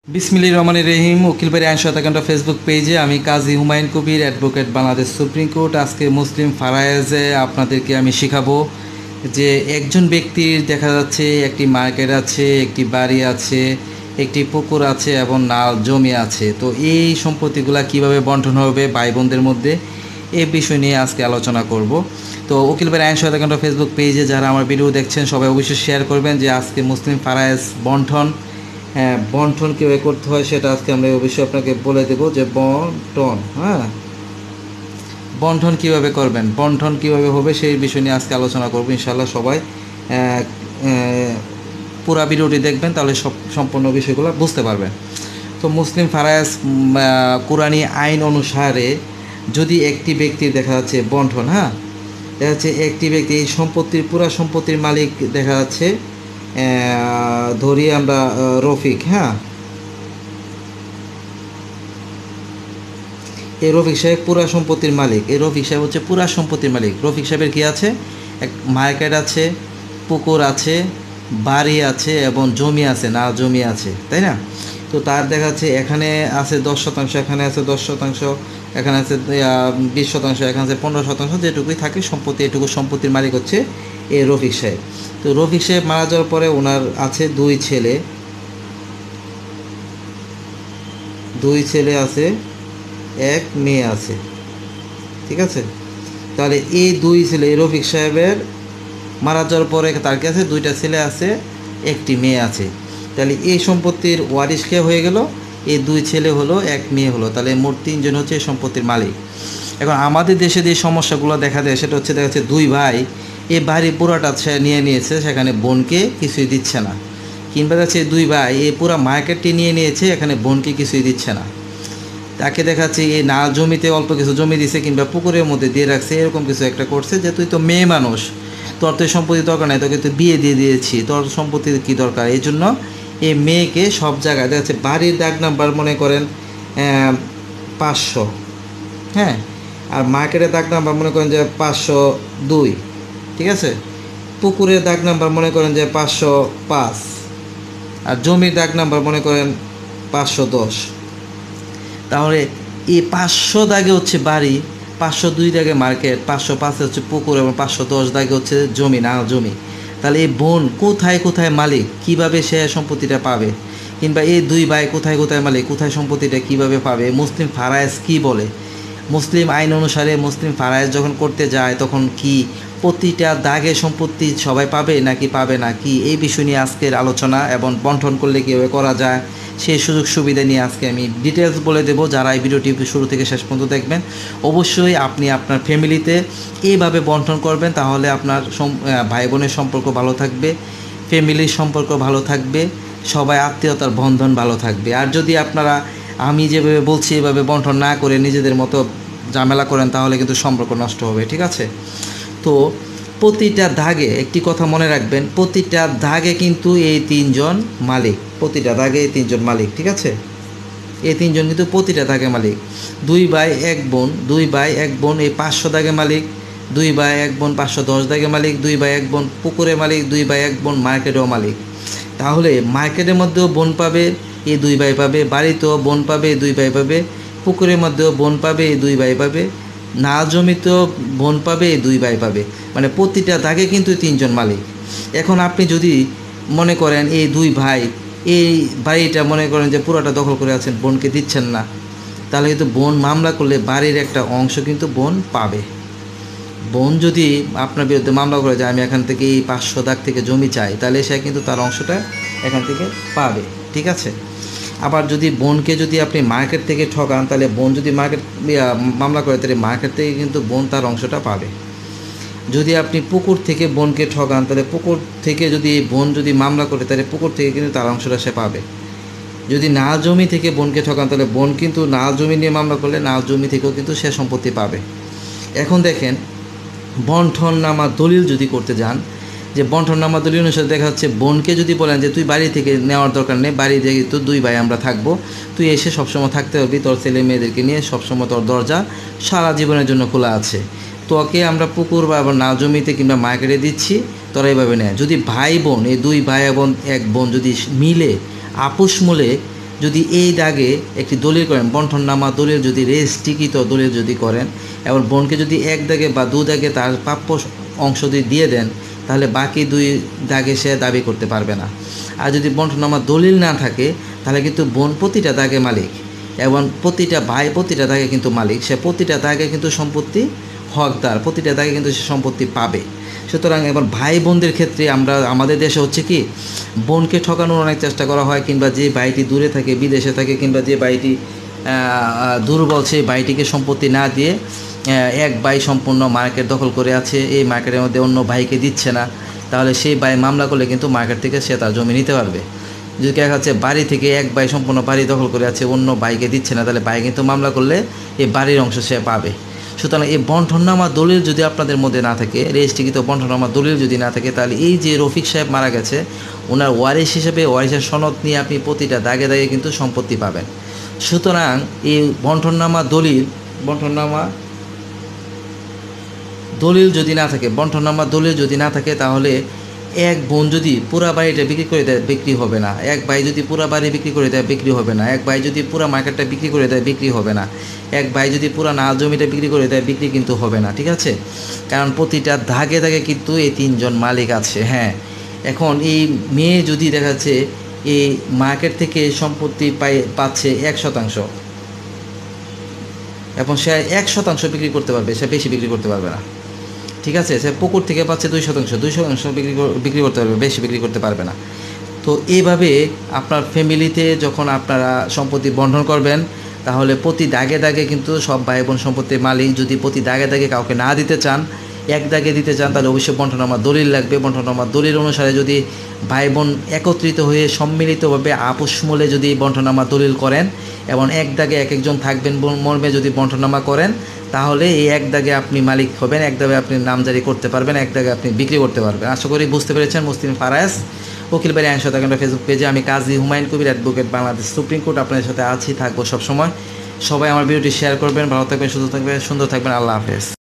বিসমিল্লাহির রহমানির রহিম। উকিল বাড়ি আইন সহায়তা ফেসবুক পেজে আমি কাজী Humayun Kabir, advocate, Bangladesh supreme court. আজকে মুসলিম ফারায়েজে আপনাদেরকে আমি শেখাবো যে একজন ব্যক্তির দেখা যাচ্ছে একটি মার্কেট আছে, একটি বাড়ি আছে, একটি পুকুর আছে এবং নাল জমি আছে। তো এই সম্পত্তিগুলো কিভাবে বন্টন হবে ভাই বোনদের মধ্যে, এই বিষয় নিয়ে আজকে আলোচনা করব। তো উকিল বাড়ি আইন সহায়তা ফেসবুক পেজে যারা আমার ভিডিও দেখছেন সবাই অবশ্যই শেয়ার করবেন যে আজকে মুসলিম ফারায়েজ বন্টন কীভাবে করতে হয় সেটা আজকে আমরা অবশ্যই আপনাকে বলে দেবো যে বন্টন কীভাবে করবেন, বন্টন কীভাবে হবে সেই বিষয় নিয়ে আজকে আলোচনা করবো ইনশাআল্লাহ। সবাই পুরা ভিডিওটি দেখবেন, তাহলে সম্পূর্ণ বিষয়গুলো বুঝতে পারবেন। তো মুসলিম ফারায়েজ কোরআনী আইন অনুসারে যদি একটি ব্যক্তির দেখা যাচ্ছে বন্টন, দেখা যাচ্ছে একটি ব্যক্তি এই সম্পত্তির পুরা সম্পত্তির মালিক দেখা যাচ্ছে, ধরি আমরা রফিক। এই রফিক সাহেব পুরা সম্পত্তির মালিক। এই রফিক সাহেব হচ্ছে পুরা সম্পত্তির মালিক। রফিক সাহেবের কি আছে? এক মার্কেট আছে, পুকুর আছে, বাড়ি আছে এবং জমি আছে, না জমি আছে, তাই না? তো তার দেখা যাচ্ছে এখানে আছে 10%, এখানে আছে 10%, এখানে আছে 20%, এখানে আছে 15%, যেটুকুই থাকে সম্পত্তি, এটুকু সম্পত্তির মালিক হচ্ছে এই রফিক সাহেব। তো রফিক সাহেব মারা যাওয়ার পরে ওনার আছে দুই ছেলে আছে, এক মেয়ে আছে, ঠিক আছে? তাহলে এই দুই ছেলে, রফিক সাহেবের মারা যাওয়ার পরে তার কাছে দুইটা ছেলে আছে, একটি মেয়ে আছে। তাহলে এই সম্পত্তির ওয়ারিশ কে হয়ে গেল? এই দুই ছেলে হলো, এক মেয়ে হলো। তাহলে মোট তিনজন হচ্ছে এই সম্পত্তির মালিক। এখন আমাদের দেশে যে সমস্যাগুলো দেখা যায় সেটা হচ্ছে দেখা যাচ্ছে দুই ভাই এই বাড়ি পুরাটা নিয়ে নিয়েছে, সেখানে বোনকে কিছুই দিচ্ছে না। কিংবা যাচ্ছে দুই ভাই এই পুরা মার্কেটটি নিয়ে নিয়েছে, এখানে বোনকে কিছুই দিচ্ছে না। তাকে দেখাচ্ছে এই না জমিতে অল্প কিছু জমি দিছে কিংবা পুকুরের মধ্যে দিয়ে রাখছে, এরকম কিছু একটা করছে যে তুই তো মেয়ে মানুষ, তোর তো সম্পত্তি দরকার নাই, তোকে তো বিয়ে দিয়ে দিয়েছি, তোর সম্পত্তির কী দরকার? এই জন্য এই মেয়েকে সব জায়গায় দেখা যাচ্ছে বাড়ির দাগ নাম্বার মনে করেন 500, আর মার্কেটের দাগ নাম্বার মনে করেন যে 502, ঠিক আছে? পুকুরের দাগ নাম্বার মনে করেন যে 505, আর জমির দাগ নাম্বার মনে করেন 510। তাহলে এই 500 দাগে হচ্ছে বাড়ি, 502 দাগে মার্কেট, 505 হচ্ছে পুকুর এবং 510 দাগে হচ্ছে জমি, না জমি। তাহলে এই বোন কোথায় কোথায় মালিক, কিভাবে সে সম্পত্তিটা পাবে? কিংবা এই দুই ভাই কোথায় কোথায় মালিক, কোথায় সম্পত্তিটা কিভাবে পাবে? মুসলিম ফারায়েজ কি বলে? মুসলিম আইন অনুসারে মুসলিম ফারায়েজ যখন করতে যায় তখন কি প্রতিটা দাগে সম্পত্তি সবাই পাবে নাকি পাবে না, কি এই বিষয় নিয়ে আজকের আলোচনা, এবং বন্টন করলে কীভাবে করা যায় সেই সুযোগ সুবিধা নিয়ে আজকে আমি ডিটেলস বলে দেবো। যারা এই ভিডিওটি শুরু থেকে শেষ পর্যন্ত দেখবেন অবশ্যই আপনি আপনার ফ্যামিলিতে এইভাবে বন্টন করবেন, তাহলে আপনার ভাই বোনের সম্পর্ক ভালো থাকবে, ফ্যামিলির সম্পর্ক ভালো থাকবে, সবাই আত্মীয়তার বন্ধন ভালো থাকবে। আর যদি আপনারা আমি যেভাবে বলছি এভাবে বন্টন না করে নিজেদের মতো ঝামেলা করেন তাহলে কিন্তু সম্পর্ক নষ্ট হবে, ঠিক আছে? তো প্রতিটা দাগে একটি কথা মনে রাখবেন, প্রতিটা দাগে কিন্তু এই তিনজন মালিক, প্রতিটা দাগে এই তিনজন মালিক, ঠিক আছে? এই তিনজন কিন্তু প্রতিটা দাগে মালিক। দুই ভাই এক বোন এই 500 দাগে মালিক, দুই ভাই এক বোন 510 দাগে মালিক, দুই ভাই এক বোন পুকুরে মালিক, দুই ভাই এক বোন মার্কেটেও মালিক। তাহলে মার্কেটের মধ্যেও বোন পাবে, এই দুই ভাই পাবে, বাড়িতেও বোন পাবে, এই দুই ভাই পাবে, পুকুরের মধ্যেও বোন পাবে, এই দুই ভাই পাবে, না জমিতেও বোন পাবে, এই দুই ভাই পাবে। মানে প্রতিটা দাগে কিন্তু তিনজন মালিক। এখন আপনি যদি মনে করেন এই দুই ভাই এই বাড়িটা মনে করেন যে পুরোটা দখল করে আছেন, বোনকে দিচ্ছেন না, তাহলে কিন্তু বোন মামলা করলে বাড়ির একটা অংশ কিন্তু বোন পাবে। বোন যদি আপনার বিরুদ্ধে মামলা করে যে আমি এখান থেকে এই 500 দাগ থেকে জমি চাই, তাহলে সে কিন্তু তার অংশটা এখান থেকে পাবে, ঠিক আছে? আবার যদি বোনকে যদি আপনি মার্কেট থেকে ঠকান, তাহলে বোন যদি মামলা করে তাহলে মার্কেট থেকে কিন্তু বোন তার অংশটা পাবে। যদি আপনি পুকুর থেকে বোনকে ঠকান, তাহলে পুকুর থেকে যদি বোন যদি মামলা করে তাহলে পুকুর থেকে কিন্তু তার অংশটা সে পাবে। যদি না জমি থেকে বোনকে ঠকান, তাহলে বোন কিন্তু না জমি নিয়ে মামলা করলে না জমি থেকেও কিন্তু সে সম্পত্তি পাবে। এখন দেখেন, বন্টননামা দলিল যদি করতে যান, যে বন্টননামা দলিল অনুসারে দেখা যাচ্ছে বোনকে যদি বলেন যে তুই বাড়ি থেকে নেওয়ার দরকার নেই, বাড়ি থেকে তো দুই ভাই আমরা থাকবো, তুই এসে সবসময় থাকতে পারবি, তোর ছেলে মেয়েদেরকে নিয়ে সবসময় তোর দরজা সারা জীবনের জন্য খোলা আছে, তোকে আমরা পুকুর বা না জমিতে কিংবা মার্কেটে দিচ্ছি, তোরা এইভাবে নেয়। যদি ভাই বোন এই দুই ভাই এবং এক বোন যদি মিলে আপোষ মূলে যদি এই দাগে একটি দলিল করেন, বন্টননামা দলিল যদি রেজিস্ট্রিকৃত দলিল যদি করেন এবং বোনকে যদি এক দাগে বা দু দাগে তার প্রাপ্য অংশ যদি দিয়ে দেন, তাহলে বাকি 2 দাগে সে দাবি করতে পারবে না। আর যদি বন্টননামা দলিল না থাকে তাহলে কিন্তু বোন প্রতিটা দাগে মালিক এবং প্রতিটা ভাই প্রতিটা দাগে কিন্তু মালিক, সে প্রতিটা দাগে কিন্তু সম্পত্তি হকদার, প্রতিটা দাগে কিন্তু সে সম্পত্তি পাবে। সুতরাং এবার ভাই বোনদের ক্ষেত্রে আমাদের দেশে হচ্ছে কি, বোনকে ঠকানোর অনেক চেষ্টা করা হয়, কিংবা যে ভাইটি দূরে থাকে, বিদেশে থাকে, কিংবা যে ভাইটি দুর্বল, সেই ভাইটিকে সম্পত্তি না দিয়ে এক ভাই সম্পূর্ণ মার্কেট দখল করে আছে, এই মার্কেটের মধ্যে অন্য ভাইকে দিচ্ছে না, তাহলে সেই ভাই মামলা করলে কিন্তু মার্কেট থেকে সে তার জমি নিতে পারবে। যদি দেখা যাচ্ছে বাড়ি থেকে এক ভাই সম্পূর্ণ বাড়ি দখল করে আছে, অন্য ভাইকে দিচ্ছে না, তাহলে ভাই কিন্তু মামলা করলে এই বাড়ির অংশ সে পাবে। সুতরাং এই বন্টননামা দলিল যদি আপনাদের মধ্যে না থাকে, রেজিস্ট্রিকৃত বন্টননামা দলিল যদি না থাকে, তাহলে এই যে রফিক সাহেব মারা গেছে, ওনার ওয়ারিশ হিসেবে ওয়ারিশের সনদ নিয়ে আপনি প্রতিটা দাগে দাগে কিন্তু সম্পত্তি পাবেন। সুতরাং এই বন্টননামা দলিল যদি না থাকে, বন্টননামা দলিল যদি না থাকে, তাহলে এক বোন যদি পুরা বাড়িটা বিক্রি করে দেয় বিক্রি হবে না, এক ভাই যদি পুরা বাড়ি বিক্রি করে দেয় বিক্রি হবে না, এক ভাই যদি পুরা মার্কেটটা বিক্রি করে দেয় বিক্রি হবে না, এক ভাই যদি পুরা নাল জমিটা বিক্রি করে দেয় বিক্রি কিন্তু হবে না, ঠিক আছে? কারণ প্রতিটা দাগে দাগে কিন্তু এই 3 জন মালিক আছে। হ্যাঁ, এখন এই মেয়ে যদি দেখা যাচ্ছে এই মার্কেট থেকে সম্পত্তি পাচ্ছে 1% এবং সে 1% বিক্রি করতে পারবে, সে বেশি বিক্রি করতে পারবে না, ঠিক আছে? সে পুকুর থেকে পাচ্ছে 2% বিক্রি করতে পারবে, বেশি বিক্রি করতে পারবে না। তো এইভাবে আপনার ফ্যামিলিতে যখন আপনারা সম্পত্তি বন্টন করবেন, তাহলে প্রতি দাগে দাগে কিন্তু সব ভাই বোন সম্পত্তির মালিক। যদি প্রতি দাগে দাগে কাউকে না দিতে চান, এক দাগে দিতে চান, তাহলে অবশ্যই বন্টননামা দলিল লাগবে। বন্টননামা দলিল অনুসারে যদি ভাই বোন একত্রিত হয়ে সম্মিলিতভাবে আপোষ মূলে যদি বন্টননামা দলিল করেন এবং এক দাগে এক একজন থাকবেন মর্মে যদি বন্টননামা করেন, তাহলে এই এক দাগে আপনি মালিক হবেন, এক দাগে আপনি নামজারি করতে পারবেন, এক দাগে আপনি বিক্রি করতে পারবেন। আশা করি বুঝতে পেরেছেন। মুসলিম ফারাজ, উকিল বাড়ি আইন শতাংশ ফেসবুক পেজে আমি কাজী Humayun Kabir advocate, Bangladesh supreme court, আপনাদের সাথে আছি, থাকবো সবসময়। সবাই আমার ভিডিওটি শেয়ার করবেন। ভালো থাকবেন, সুস্থ থাকবেন, সুন্দর থাকবেন। আল্লাহ হাফেজ।